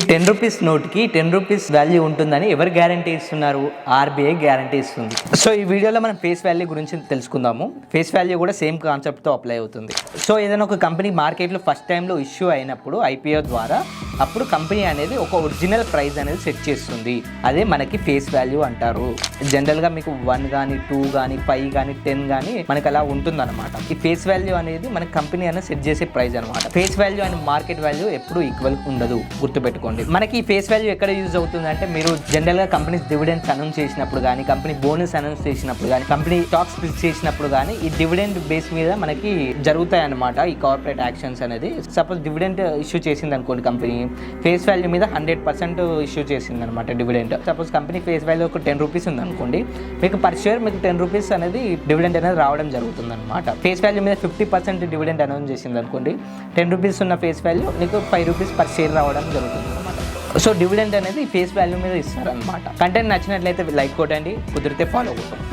10 rupees నోట్కి 10 rupees value ఉంటుందని ఎవరు guarantee ఇస్తున్నారు? ఆర్బీఐ గ్యారంటీ ఇస్తుంది. సో ఈ వీడియోలో మనం ఫేస్ వాల్యూ గురించి తెలుసుకుందాము. ఫేస్ వాల్యూ కూడా సేమ్ కాన్సెప్ట్తో అప్లై అవుతుంది. సో ఏదైనా ఒక కంపెనీ మార్కెట్లో ఫస్ట్ టైంలో ఇష్యూ అయినప్పుడు ఐపీఓ ద్వారా అప్పుడు కంపెనీ అనేది ఒక ఒరిజినల్ ప్రైస్ అనేది సెట్ చేస్తుంది. అదే మనకి ఫేస్ వాల్యూ అంటారు. జనరల్గా మీకు 1 కానీ 2 కానీ 5 కానీ 10 కానీ మనకి అలా ఉంటుందన్నమాట. ఈ ఫేస్ వాల్యూ అనేది మన కంపెనీ అనేది సెట్ చేసే ప్రైస్ అనమాట. Face value and market value ఎప్పుడు ఈక్వల్ ఉండదు, గుర్తుపెట్టుకోండి. మనకి ఈ ఫేస్ వాల్యూ ఎక్కడ యూజ్ అవుతుంది అంటే మీరు జనరల్గా కంపెనీ డివిడెండ్స్ అనౌన్స్ చేసినప్పుడు కానీ, కంపెనీ బోనస్ అనౌన్స్ చేసినప్పుడు కానీ, కంపెనీ స్టాక్ స్ప్లిట్ చేసినప్పుడు కానీ ఈ డివిడెండ్ బేస్ మీద మనకి జరుగుతాయి అన్నమాట. ఈ కార్పొరేట్ యాక్షన్స్ అనేది సపోజ్ డివిడెండ్ ఇష్యూ చేసింది అనుకోండి, కంపెనీ ఫేస్ వాల్యూ మీద 100% ఇష్యూ చేసింది అనమాట dividend. Suppose company face value ఒక 10 రూపీస్ ఉంది అనుకోండి, మీకు పర్ షేర్ మీకు 10 రూపీస్ అనేది డివిడెండ్ అనేది రావడం జరుగుతుంది అనమాట. ఫేస్ వాల్యూ మీద 50% డివిడెండ్ అనౌన్స్ చేసింది అనుకోండి, 10 రూపీస్ ఉన్న ఫేస్ వాల్యూ మీకు 5 రూపీస్ పర్ షేర్ రావడం జరుగుతుంది అనమాట. సో డివిడెండ్ అనేది ఫేస్ వాల్యూ మీద ఇస్తారనమాట. కంటెంట్ నచ్చినట్లయితే లైక్ కొట్టండి, కుదిరితే ఫాలో కొట్టండి.